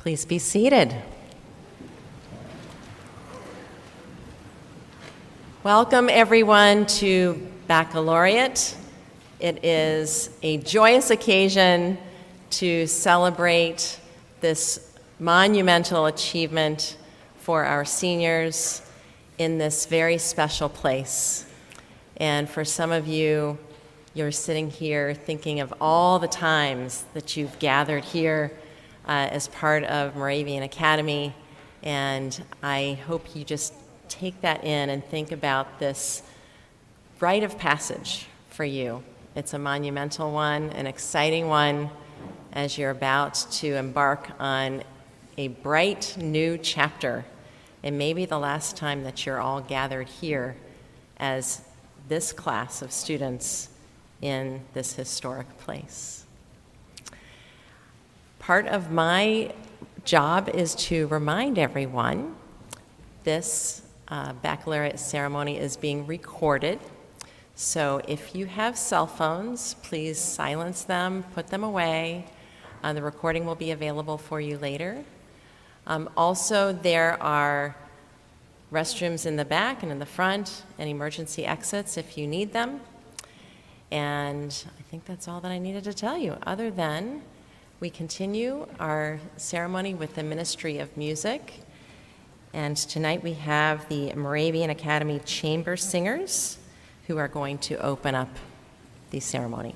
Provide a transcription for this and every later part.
Please be seated. Welcome, everyone, to Baccalaureate. It is a joyous occasion to celebrate this monumental achievement for our seniors in this very special place. And for some of you, you're sitting here thinking of all the times that you've gathered here as part of Moravian Academy, and I hope you just take that in and think about this rite of passage for you. It's a monumental one, an exciting one, as you're about to embark on a bright new chapter, and maybe the last time that you're all gathered here as this class of students in this historic place. Part of my job is to remind everyone this baccalaureate ceremony is being recorded. So if you have cell phones, please silence them, put them away. The recording will be available for you later. Also, there are restrooms in the back and in the front and emergency exits if you need them. And I think that's all that I needed to tell you, other than we continue our ceremony with the Ministry of Music. And tonight we have the Moravian Academy Chamber Singers who are going to open up the ceremony.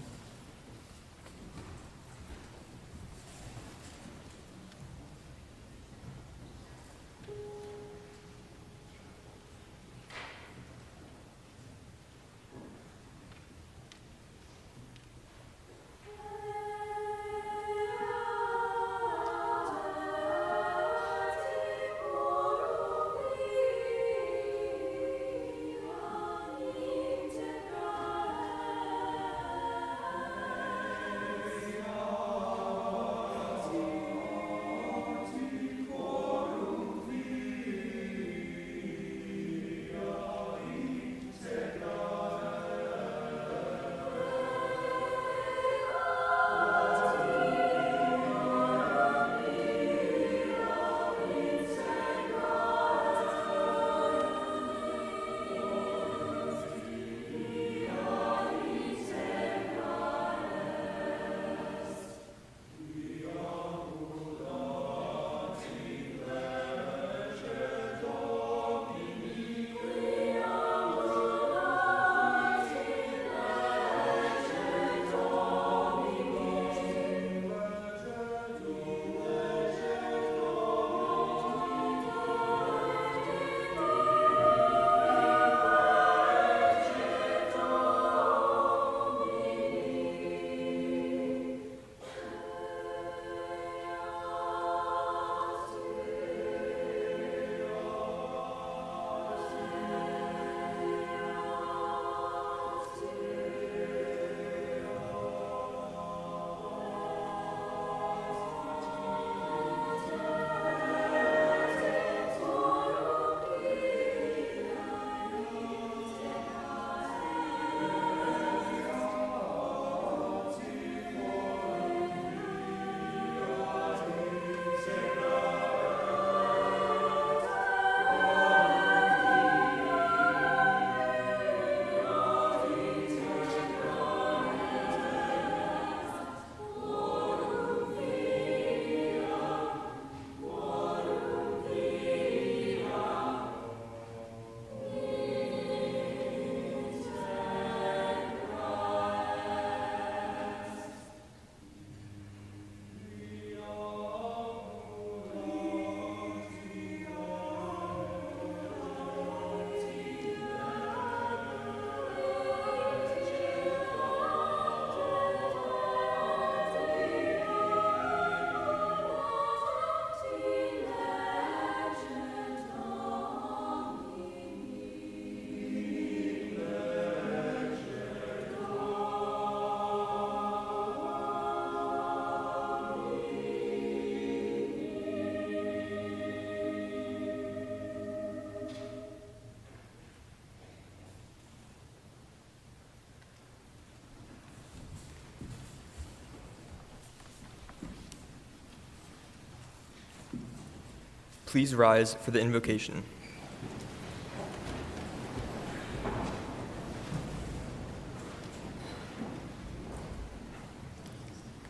Please rise for the invocation.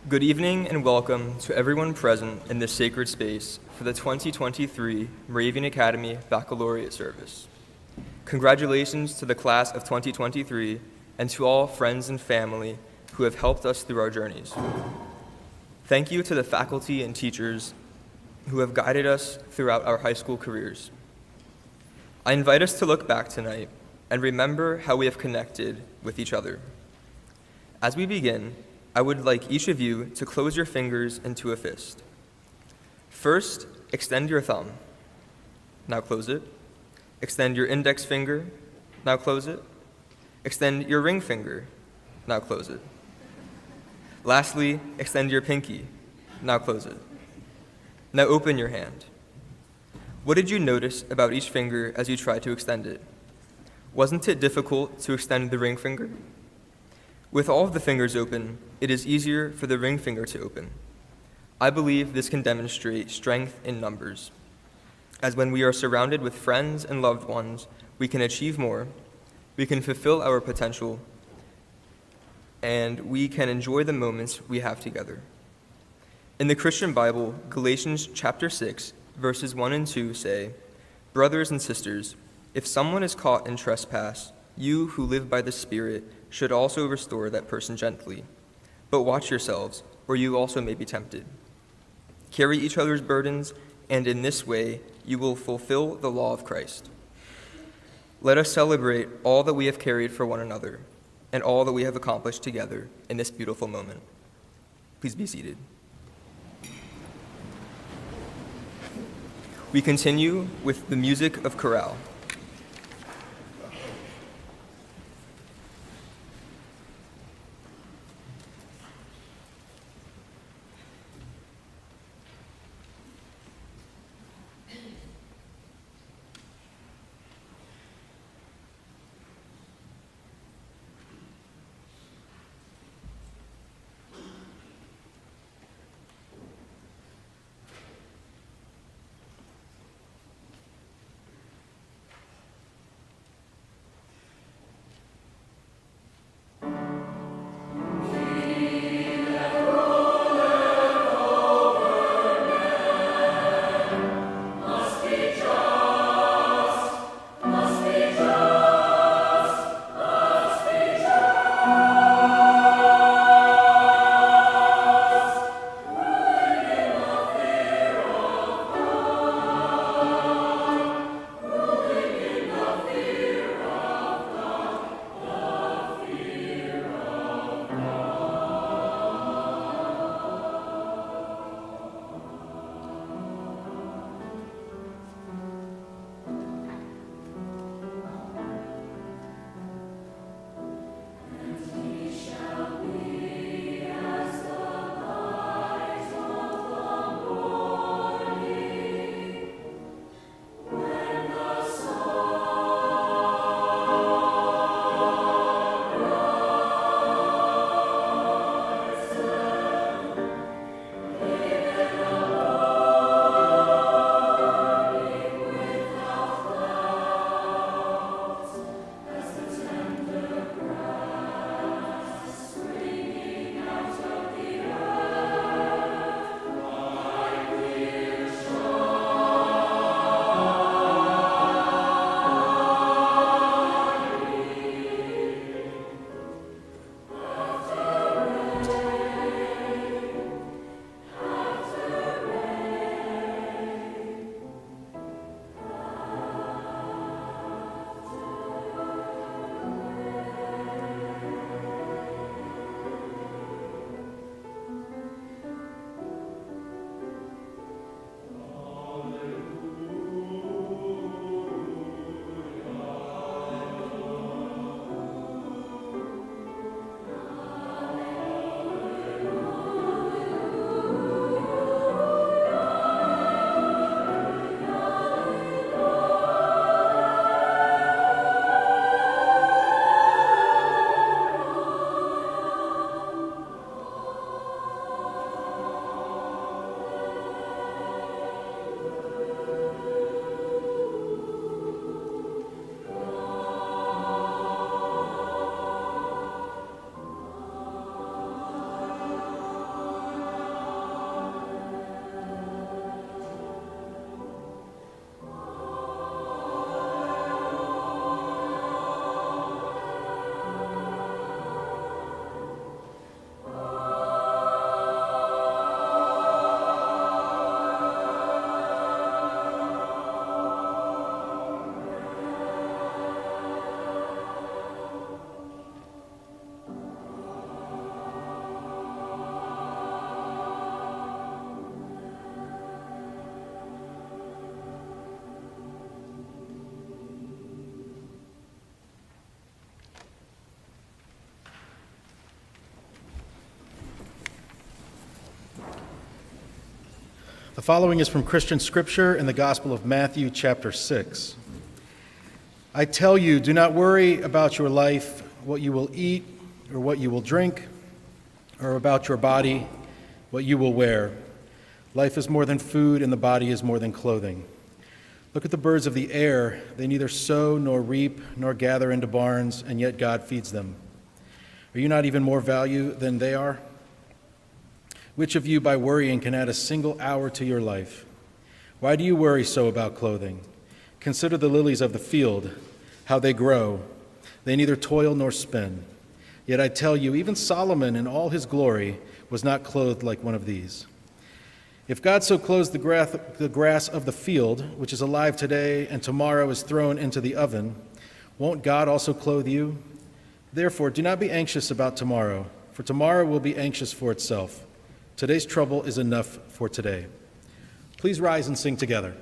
Good evening and welcome to everyone present in this sacred space for the 2023 Moravian Academy Baccalaureate service. Congratulations to the class of 2023 and to all friends and family who have helped us through our journeys. Thank you to the faculty and teachers who have guided us throughout our high school careers. I invite us to look back tonight and remember how we have connected with each other. As we begin, I would like each of you to close your fingers into a fist. First, extend your thumb. Now close it. Extend your index finger. Now close it. Extend your ring finger. Now close it. Lastly, extend your pinky. Now close it. Now open your hand. What did you notice about each finger as you tried to extend it? Wasn't it difficult to extend the ring finger? With all of the fingers open, it is easier for the ring finger to open. I believe this can demonstrate strength in numbers, as when we are surrounded with friends and loved ones, we can achieve more, we can fulfill our potential, and we can enjoy the moments we have together. In the Christian Bible, Galatians chapter 6, verses 1 and 2 say, "Brothers and sisters, if someone is caught in trespass, you who live by the Spirit should also restore that person gently. But watch yourselves, or you also may be tempted. Carry each other's burdens, and in this way you will fulfill the law of Christ." Let us celebrate all that we have carried for one another and all that we have accomplished together in this beautiful moment. Please be seated. We continue with the music of chorale. The following is from Christian Scripture in the Gospel of Matthew, chapter 6. I tell you, do not worry about your life, what you will eat or what you will drink, or about your body, what you will wear. Life is more than food, and the body is more than clothing. Look at the birds of the air. They neither sow nor reap nor gather into barns, and yet God feeds them. Are you not even more value than they are? Which of you, by worrying, can add a single hour to your life? Why do you worry so about clothing? Consider the lilies of the field, how they grow. They neither toil nor spin. Yet I tell you, even Solomon in all his glory was not clothed like one of these. If God so clothes the grass of the field, which is alive today and tomorrow is thrown into the oven, won't God also clothe you? Therefore, do not be anxious about tomorrow, for tomorrow will be anxious for itself. Today's trouble is enough for today. Please rise and sing together.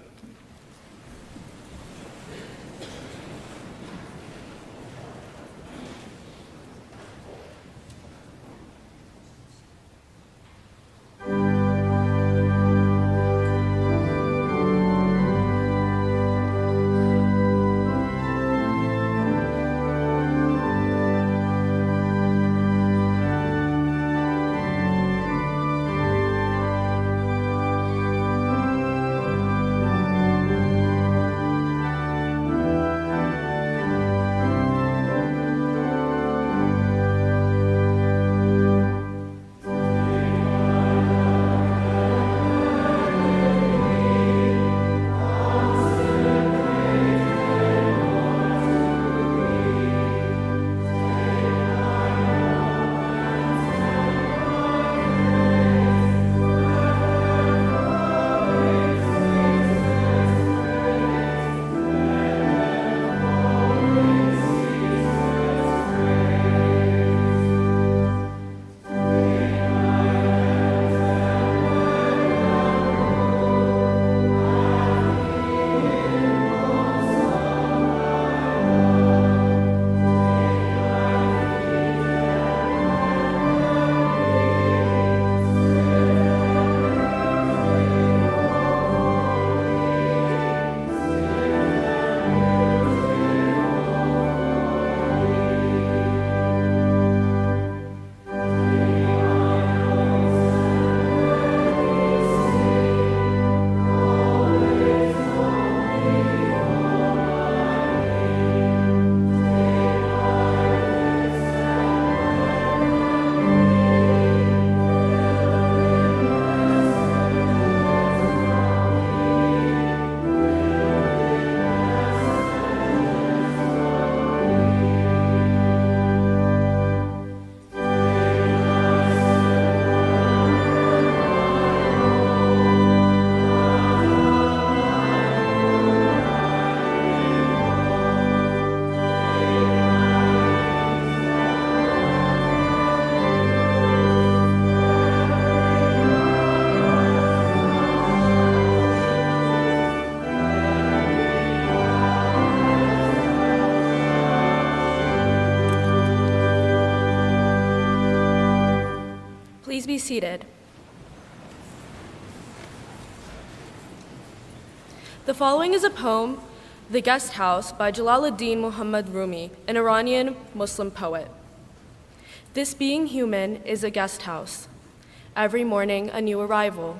Please be seated. The following is a poem, The Guest House, by Jalaluddin Muhammad Rumi, an Iranian Muslim poet. This being human is a guest house. Every morning, a new arrival,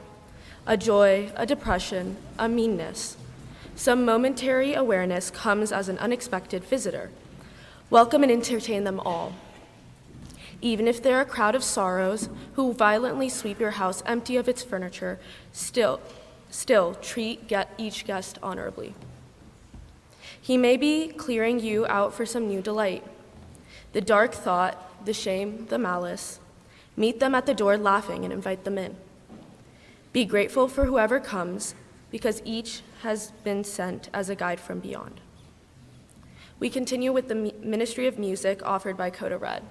a joy, a depression, a meanness. Some momentary awareness comes as an unexpected visitor. Welcome and entertain them all. Even if they're a crowd of sorrows who violently sweep your house empty of its furniture, still treat each guest honorably. He may be clearing you out for some new delight. The dark thought, the shame, the malice. Meet them at the door laughing and invite them in. Be grateful for whoever comes, because each has been sent as a guide from beyond. We continue with the Ministry of Music offered by Coda Red.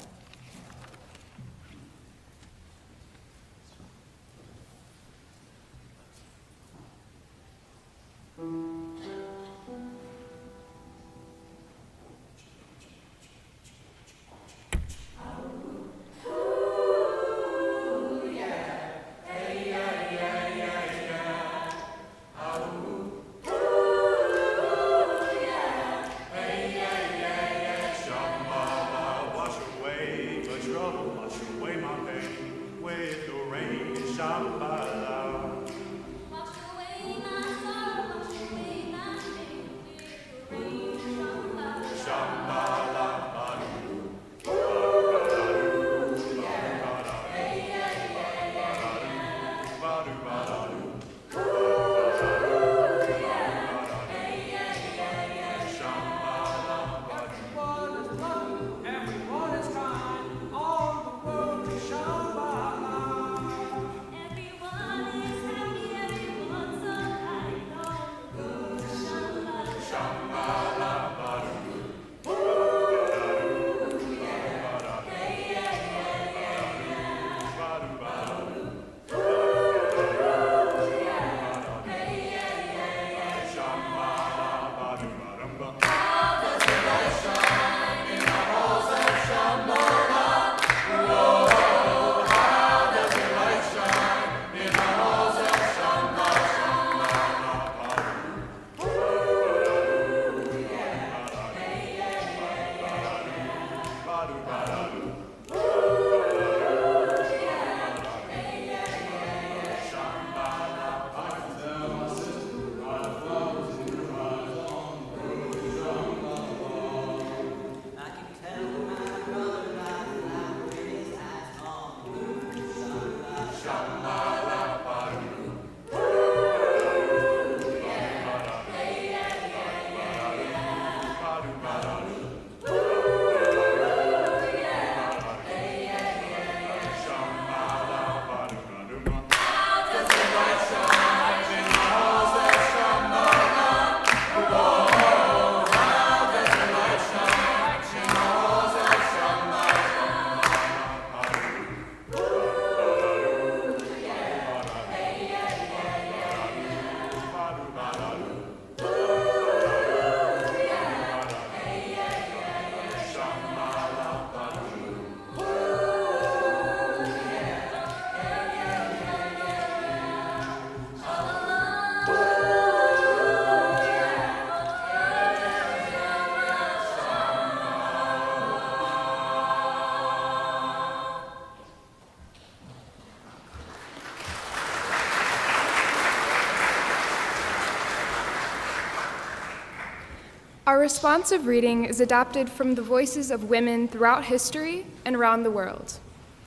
Our responsive reading is adapted from the voices of women throughout history and around the world.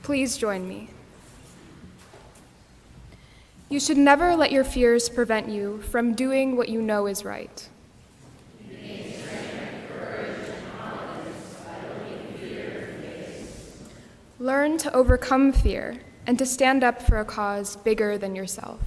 Please join me. You should never let your fears prevent you from doing what you know is right. Learn to overcome fear and to stand up for a cause bigger than yourself.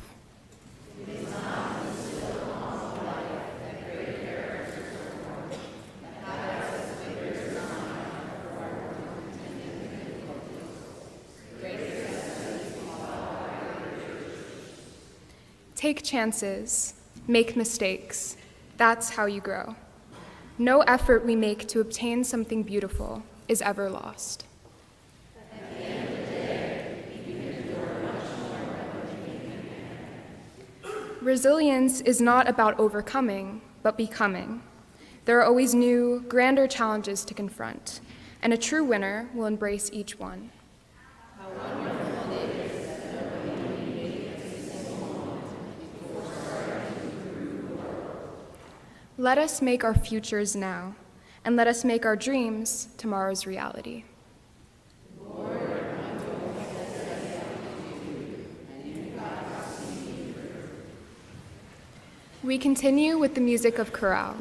Take chances, make mistakes. That's how you grow. No effort we make to obtain something beautiful is ever lost. Resilience is not about overcoming, but becoming. There are always new, grander challenges to confront, and a true winner will embrace each one. Let us make our futures now, and let us make our dreams tomorrow's reality. We continue with the music of chorale.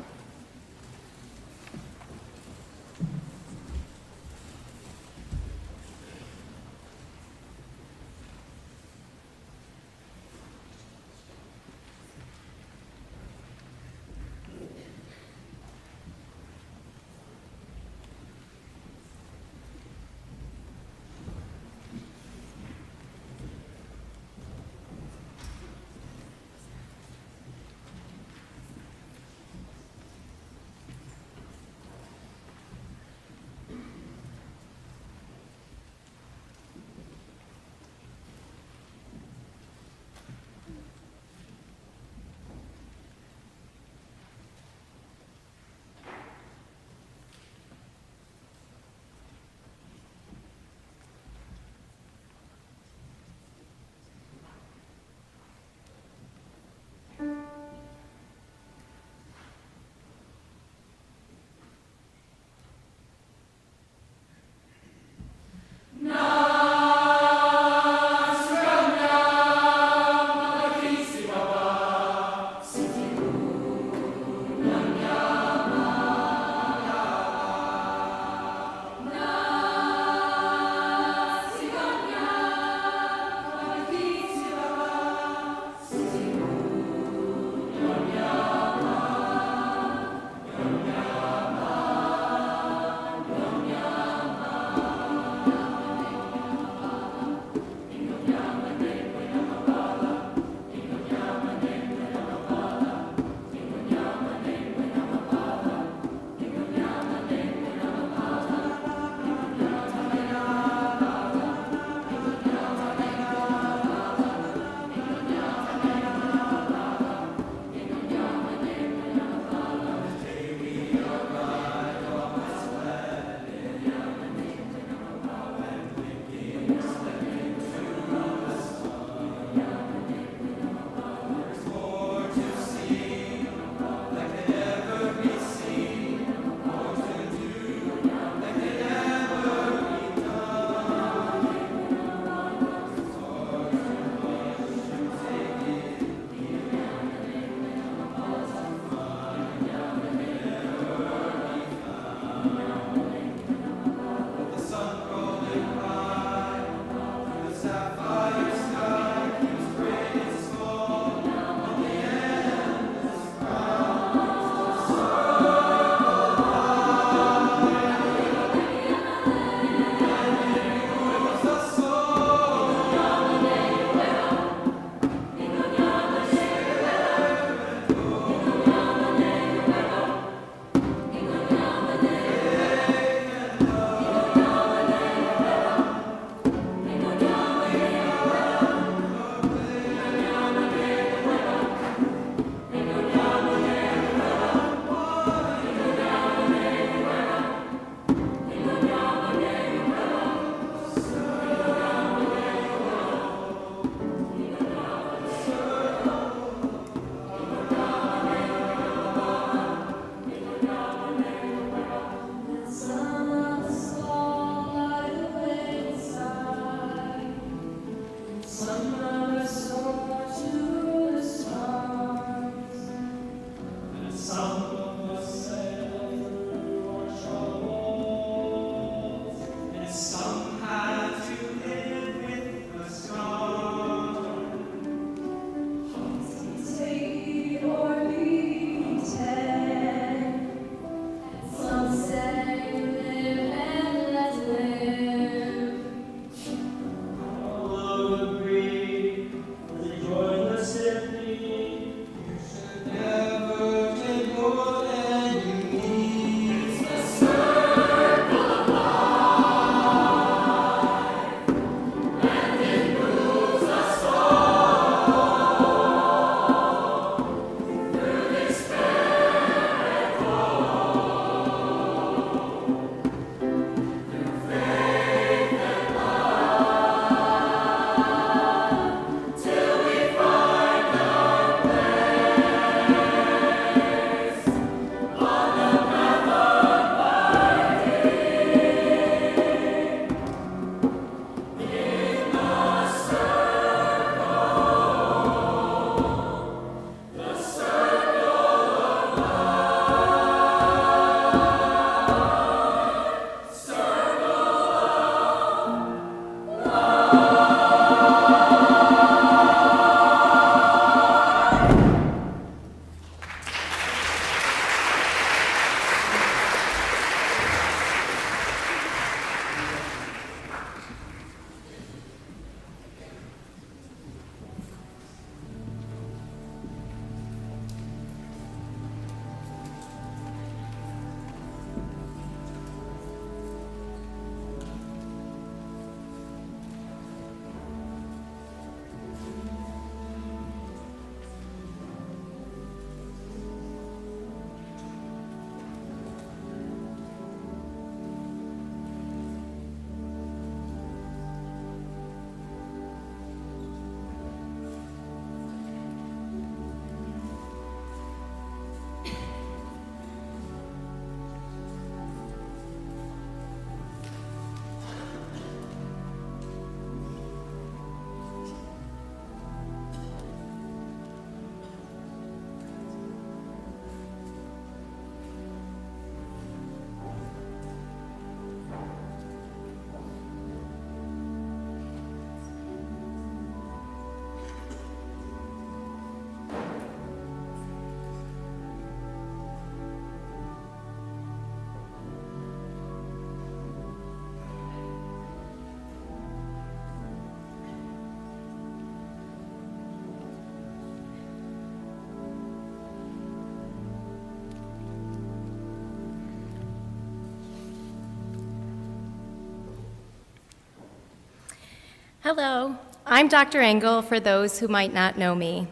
Hello, I'm Dr. Engel for those who might not know me.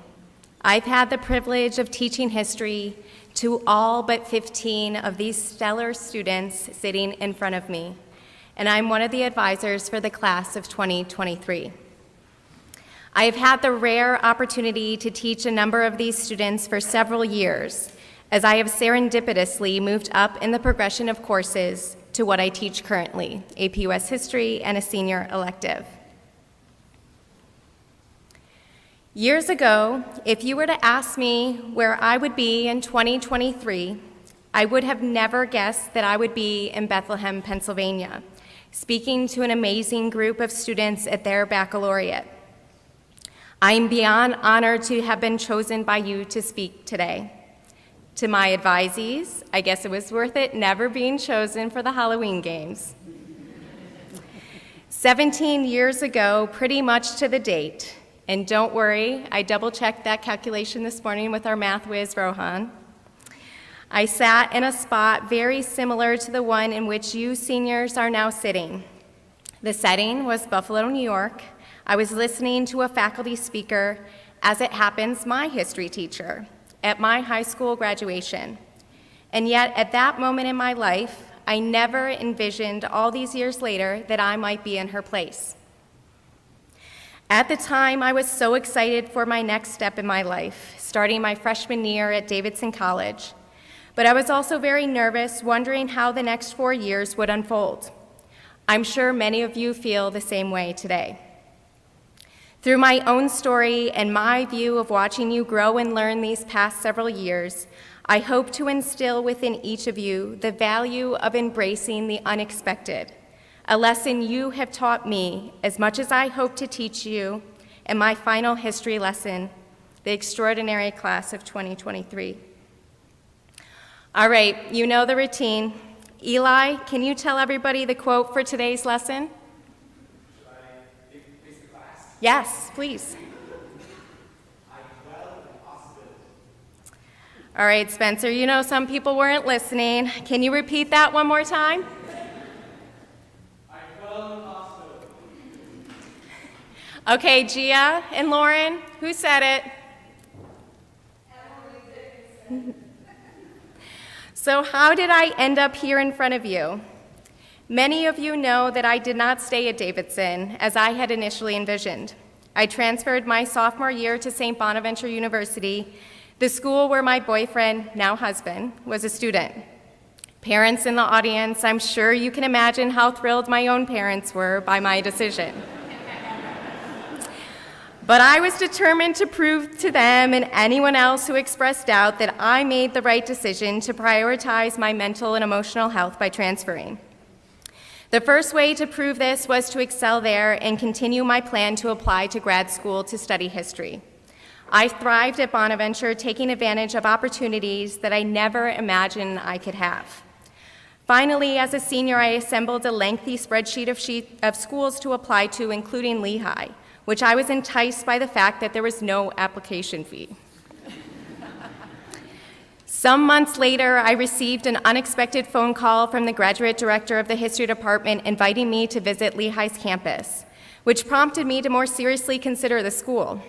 I've had the privilege of teaching history to all but 15 of these stellar students sitting in front of me, and I'm one of the advisors for the class of 2023. I have had the rare opportunity to teach a number of these students for several years, as I have serendipitously moved up in the progression of courses to what I teach currently, AP US History and a senior elective. Years ago, if you were to ask me where I would be in 2023, I would have never guessed that I would be in Bethlehem, Pennsylvania, speaking to an amazing group of students at their baccalaureate. I'm beyond honored to have been chosen by you to speak today. To my advisees, I guess it was worth it never being chosen for the Halloween games. 17 years ago, pretty much to the date, and don't worry, I double-checked that calculation this morning with our math whiz, Rohan. I sat in a spot very similar to the one in which you seniors are now sitting. The setting was Buffalo, New York. I was listening to a faculty speaker, as it happens, my history teacher, at my high school graduation. And yet, at that moment in my life, I never envisioned all these years later that I might be in her place. At the time, I was so excited for my next step in my life, starting my freshman year at Davidson College. But I was also very nervous, wondering how the next 4 years would unfold. I'm sure many of you feel the same way today. Through my own story and my view of watching you grow and learn these past several years, I hope to instill within each of you the value of embracing the unexpected, a lesson you have taught me as much as I hope to teach you in my final history lesson, the extraordinary class of 2023. All right, you know the routine. Eli, can you tell everybody the quote for today's lesson? Should I increase the class? Yes, please. I dwell in possibility. All right, Spencer, you know some people weren't listening. Can you repeat that one more time? Okay, Gia and Lauren, who said it? So how did I end up here in front of you? Many of you know that I did not stay at Davidson as I had initially envisioned. I transferred my sophomore year to St. Bonaventure University, the school where my boyfriend, now husband, was a student. Parents in the audience, I'm sure you can imagine how thrilled my own parents were by my decision. But I was determined to prove to them and anyone else who expressed doubt that I made the right decision to prioritize my mental and emotional health by transferring. The first way to prove this was to excel there and continue my plan to apply to grad school to study history. I thrived at Bonaventure, taking advantage of opportunities that I never imagined I could have. Finally, as a senior, I assembled a lengthy spreadsheet of schools to apply to, including Lehigh, which I was enticed by the fact that there was no application fee. Some months later, I received an unexpected phone call from the graduate director of the history department inviting me to visit Lehigh's campus, which prompted me to more seriously consider the school.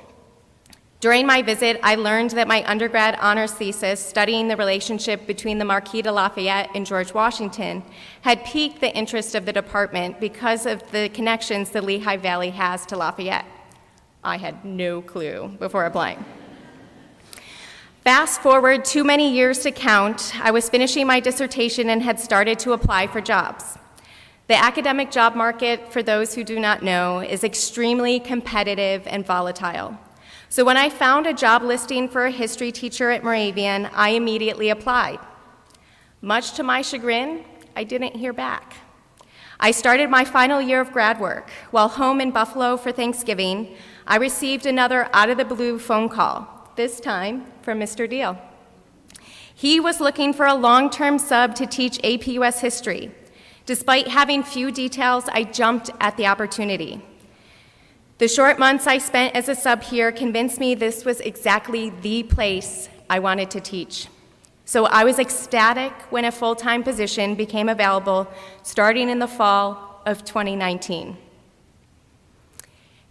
During my visit, I learned that my undergrad honors thesis, studying the relationship between the Marquis de Lafayette and George Washington, had piqued the interest of the department because of the connections the Lehigh Valley has to Lafayette. I had no clue before applying. Fast forward too many years to count, I was finishing my dissertation and had started to apply for jobs. The academic job market, for those who do not know, is extremely competitive and volatile. So when I found a job listing for a history teacher at Moravian, I immediately applied. Much to my chagrin, I didn't hear back. I started my final year of grad work. While home in Buffalo for Thanksgiving, I received another out-of-the-blue phone call, this time from Mr. Deal. He was looking for a long-term sub to teach AP US history. Despite having few details, I jumped at the opportunity. The short months I spent as a sub here convinced me this was exactly the place I wanted to teach. So I was ecstatic when a full-time position became available starting in the fall of 2019.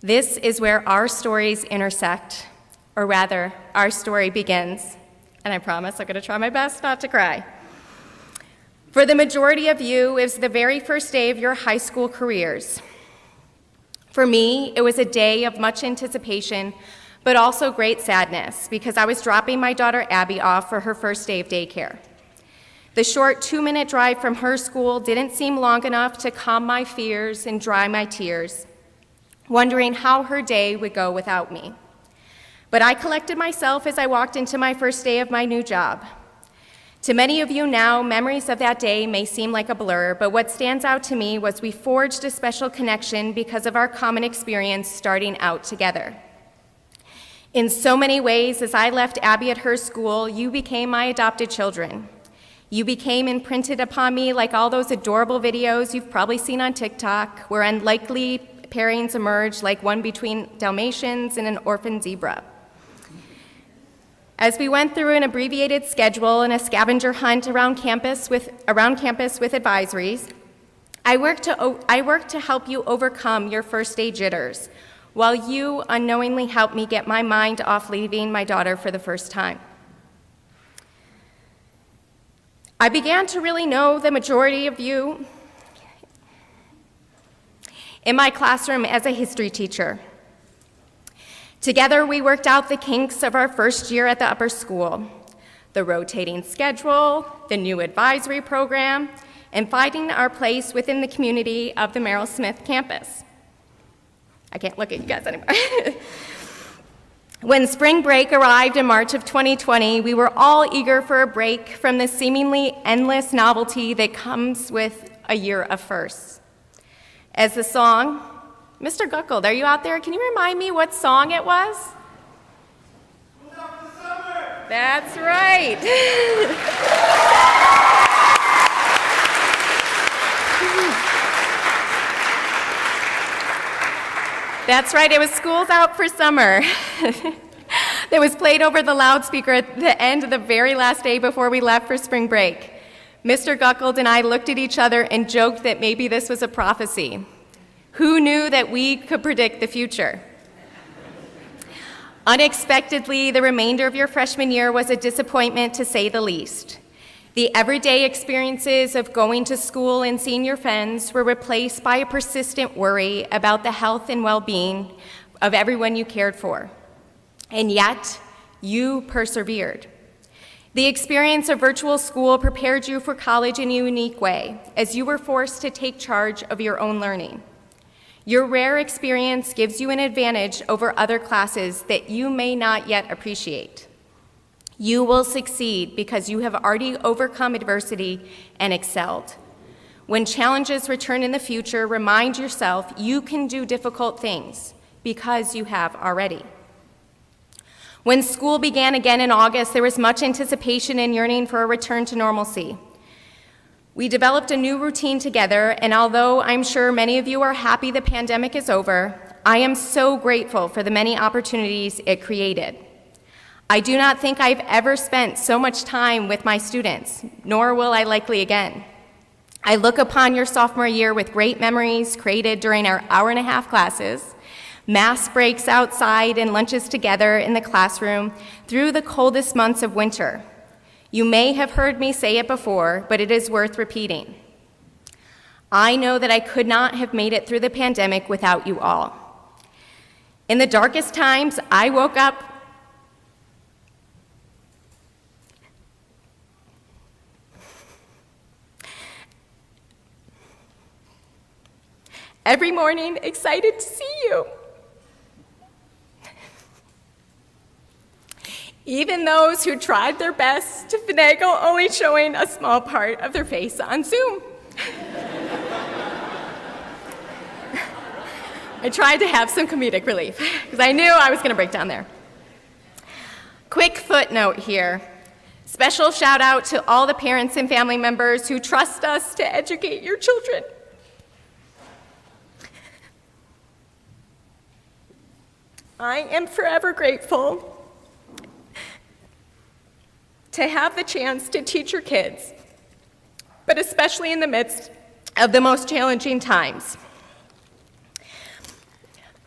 This is where our stories intersect, or rather, our story begins. And I promise I'm going to try my best not to cry. For the majority of you, it was the very first day of your high school careers. For me, it was a day of much anticipation, but also great sadness, because I was dropping my daughter Abby off for her first day of daycare. The short 2-minute drive from her school didn't seem long enough to calm my fears and dry my tears, wondering how her day would go without me. But I collected myself as I walked into my first day of my new job. To many of you now, memories of that day may seem like a blur, but what stands out to me was we forged a special connection because of our common experience starting out together. In so many ways, as I left Abby at her school, you became my adopted children. You became imprinted upon me like all those adorable videos you've probably seen on TikTok, where unlikely pairings emerge like one between Dalmatians and an orphan zebra. As we went through an abbreviated schedule and a scavenger hunt around campus with advisories, I worked to help you overcome your first day jitters, while you unknowingly helped me get my mind off leaving my daughter for the first time. I began to really know the majority of you in my classroom as a history teacher. Together, we worked out the kinks of our first year at the upper school, the rotating schedule, the new advisory program, and finding our place within the community of the Merrill Smith campus. I can't look at you guys anymore. When spring break arrived in March of 2020, we were all eager for a break from the seemingly endless novelty that comes with a year of firsts. As the song, Mr. Guckold, are you out there? Can you remind me what song it was? That's right. That's right, it was School's Out for Summer. That was played over the loudspeaker at the end of the very last day before we left for spring break. Mr. Guckold and I looked at each other and joked that maybe this was a prophecy. Who knew that we could predict the future? Unexpectedly, the remainder of your freshman year was a disappointment, to say the least. The everyday experiences of going to school and seeing your friends were replaced by a persistent worry about the health and well-being of everyone you cared for. And yet, you persevered. The experience of virtual school prepared you for college in a unique way, as you were forced to take charge of your own learning. Your rare experience gives you an advantage over other classes that you may not yet appreciate. You will succeed because you have already overcome adversity and excelled. When challenges return in the future, remind yourself you can do difficult things because you have already. When school began again in August, there was much anticipation and yearning for a return to normalcy. We developed a new routine together, and although I'm sure many of you are happy the pandemic is over, I am so grateful for the many opportunities it created. I do not think I've ever spent so much time with my students, nor will I likely again. I look upon your sophomore year with great memories created during our hour-and-a-half classes, mass breaks outside and lunches together in the classroom through the coldest months of winter. You may have heard me say it before, but it is worth repeating. I know that I could not have made it through the pandemic without you all. In the darkest times, I woke up every morning excited to see you. Even those who tried their best to finagle only showing a small part of their face on Zoom. I tried to have some comedic relief because I knew I was going to break down there. Quick footnote here. Special shout out to all the parents and family members who trust us to educate your children. I am forever grateful to have the chance to teach your kids, but especially in the midst of the most challenging times.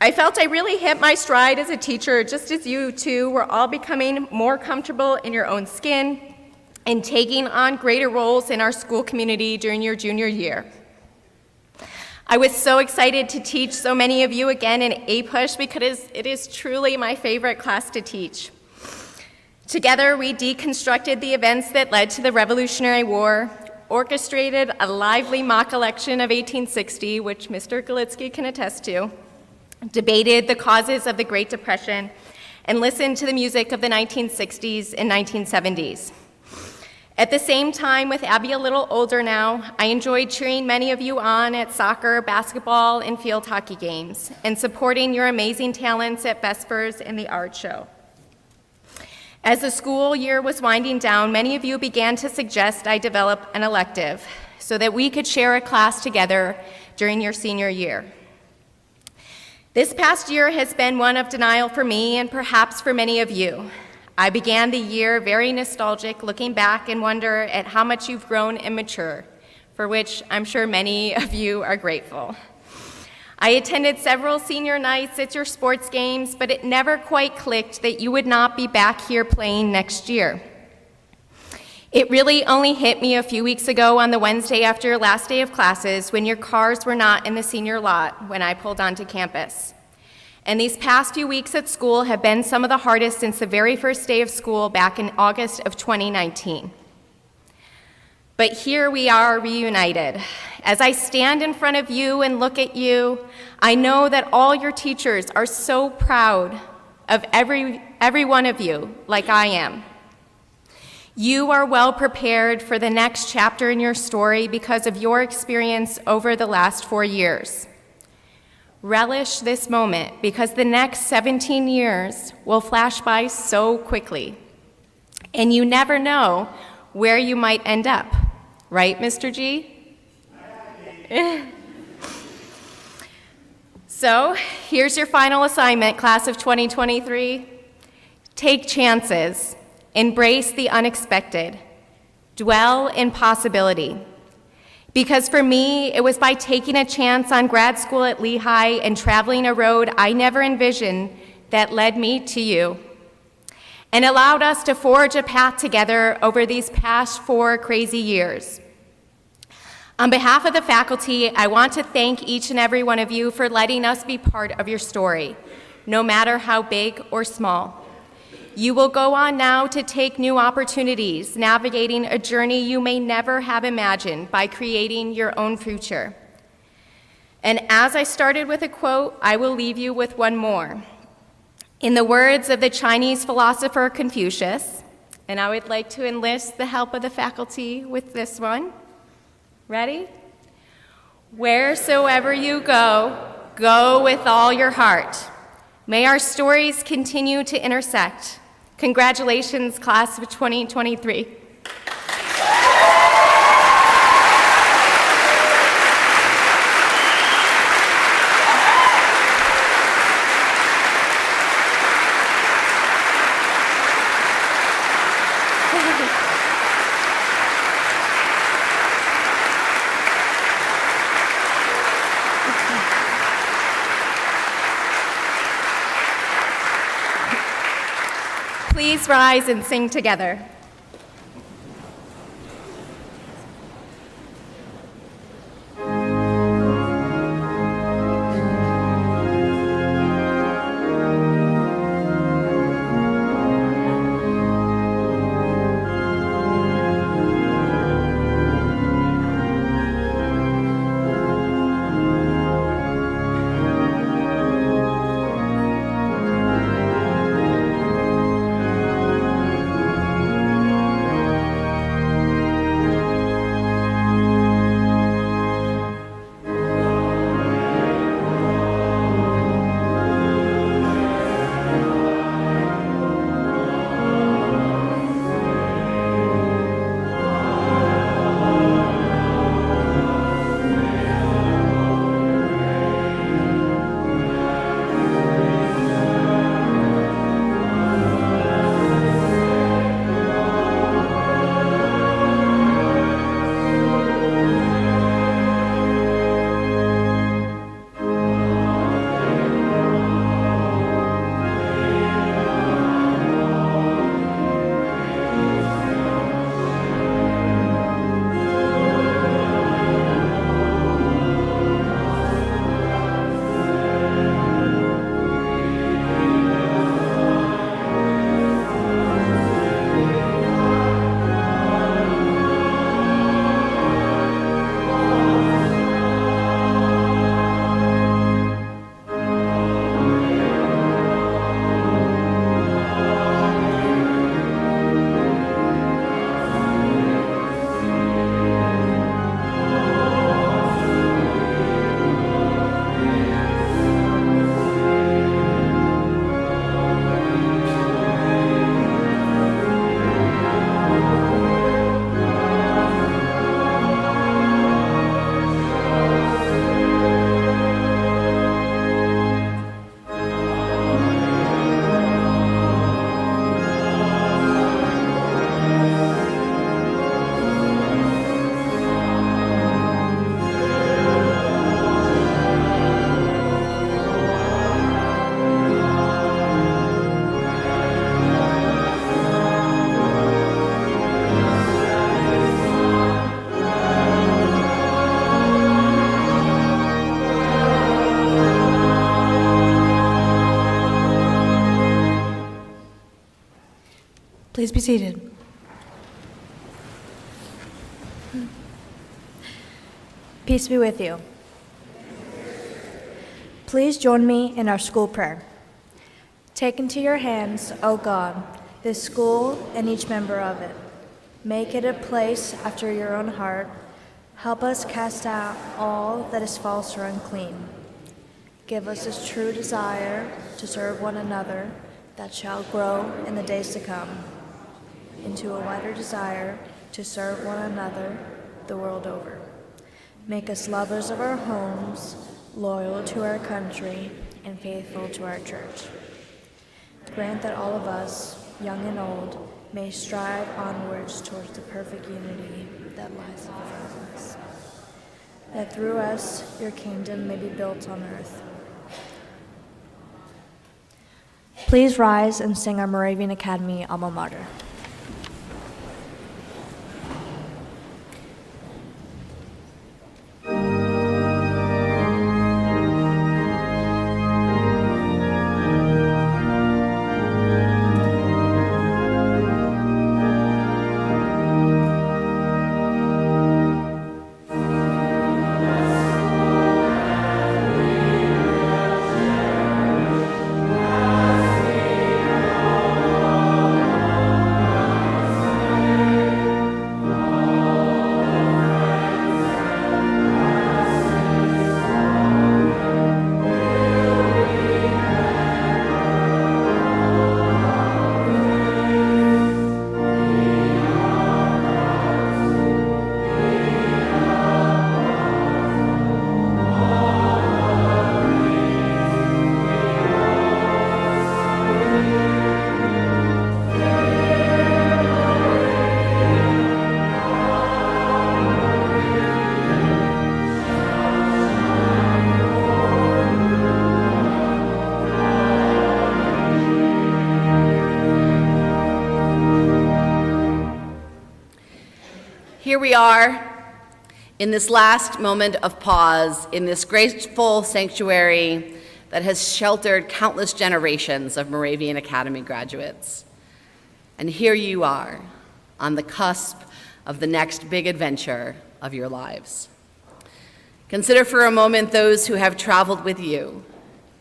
I felt I really hit my stride as a teacher, just as you two were all becoming more comfortable in your own skin and taking on greater roles in our school community during your junior year. I was so excited to teach so many of you again in APUSH because it is truly my favorite class to teach. Together, we deconstructed the events that led to the Revolutionary War, orchestrated a lively mock election of 1860, which Mr. Galitsky can attest to, debated the causes of the Great Depression, and listened to the music of the 1960s and 1970s. At the same time, with Abby a little older now, I enjoyed cheering many of you on at soccer, basketball, and field hockey games, and supporting your amazing talents at Vespers and the art show. As the school year was winding down, many of you began to suggest I develop an elective so that we could share a class together during your senior year. This past year has been one of denial for me and perhaps for many of you. I began the year very nostalgic, looking back and wonder at how much you've grown and matured, for which I'm sure many of you are grateful. I attended several senior nights at your sports games, but it never quite clicked that you would not be back here playing next year. It really only hit me a few weeks ago on the Wednesday after your last day of classes when your cars were not in the senior lot when I pulled onto campus. And these past few weeks at school have been some of the hardest since the very first day of school back in August of 2019. But here we are reunited. As I stand in front of you and look at you, I know that all your teachers are so proud of every one of you, like I am. You are well prepared for the next chapter in your story because of your experience over the last 4 years. Relish this moment because the next 17 years will flash by so quickly. And you never know where you might end up. Right, Mr. G? So, here's your final assignment, class of 2023. Take chances. Embrace the unexpected. Dwell in possibility. Because for me, it was by taking a chance on grad school at Lehigh and traveling a road I never envisioned that led me to you and allowed us to forge a path together over these past 4 crazy years. On behalf of the faculty, I want to thank each and every one of you for letting us be part of your story, no matter how big or small. You will go on now to take new opportunities, navigating a journey you may never have imagined by creating your own future. And as I started with a quote, I will leave you with one more. In the words of the Chinese philosopher Confucius, and I would like to enlist the help of the faculty with this one. Ready? Wheresoever you go, go with all your heart. May our stories continue to intersect. Congratulations, class of 2023. Please rise and sing together. be seated. Peace be with you. Please join me in our school prayer. Take into your hands, O God, this school and each member of it. Make it a place after your own heart. Help us cast out all that is false or unclean. Give us this true desire to serve one another that shall grow in the days to come into a wider desire to serve one another the world over. Make us lovers of our homes, loyal to our country, and faithful to our church. Grant that all of us, young and old, may strive onwards towards the perfect unity that lies in front of us. That through us, your kingdom may be built on earth. Please rise and sing our Moravian Academy alma mater. Here we are in this last moment of pause in this graceful sanctuary that has sheltered countless generations of Moravian Academy graduates. And here you are on the cusp of the next big adventure of your lives. Consider for a moment those who have traveled with you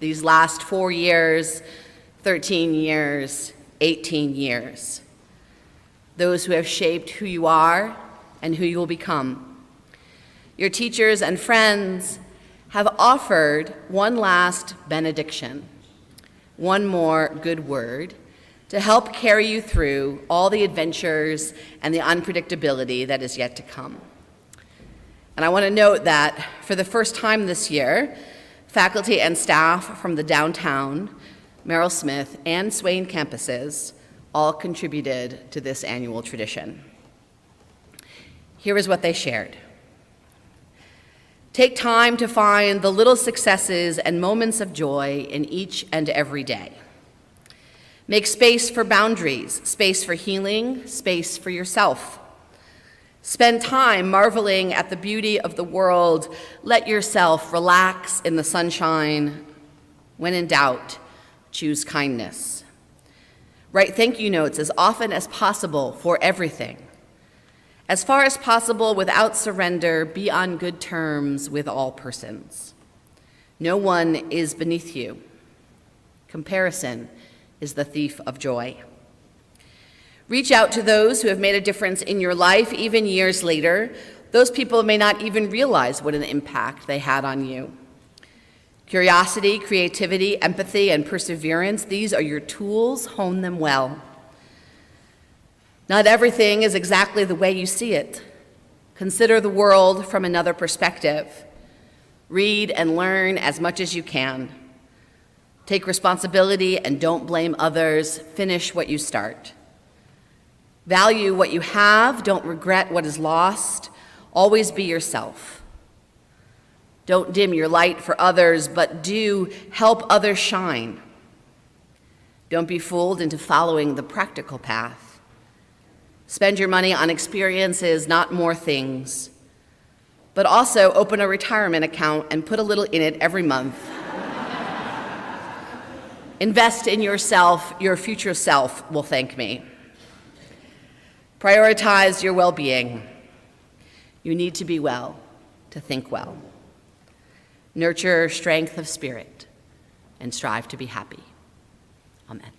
these last 4 years, 13 years, 18 years. Those who have shaped who you are and who you will become. Your teachers and friends have offered one last benediction, one more good word to help carry you through all the adventures and the unpredictability that is yet to come. And I want to note that for the first time this year, faculty and staff from the downtown, Merrill Smith, and Swain campuses all contributed to this annual tradition. Here is what they shared. Take time to find the little successes and moments of joy in each and every day. Make space for boundaries, space for healing, space for yourself. Spend time marveling at the beauty of the world. Let yourself relax in the sunshine. When in doubt, choose kindness. Write thank you notes as often as possible for everything. As far as possible, without surrender, be on good terms with all persons. No one is beneath you. Comparison is the thief of joy. Reach out to those who have made a difference in your life, even years later. Those people may not even realize what an impact they had on you. Curiosity, creativity, empathy, and perseverance, these are your tools. Hone them well. Not everything is exactly the way you see it. Consider the world from another perspective. Read and learn as much as you can. Take responsibility and don't blame others. Finish what you start. Value what you have. Don't regret what is lost. Always be yourself. Don't dim your light for others, but do help others shine. Don't be fooled into following the practical path. Spend your money on experiences, not more things. But also open a retirement account and put a little in it every month. Invest in yourself. Your future self will thank me. Prioritize your well-being. You need to be well to think well. Nurture strength of spirit and strive to be happy. Amen.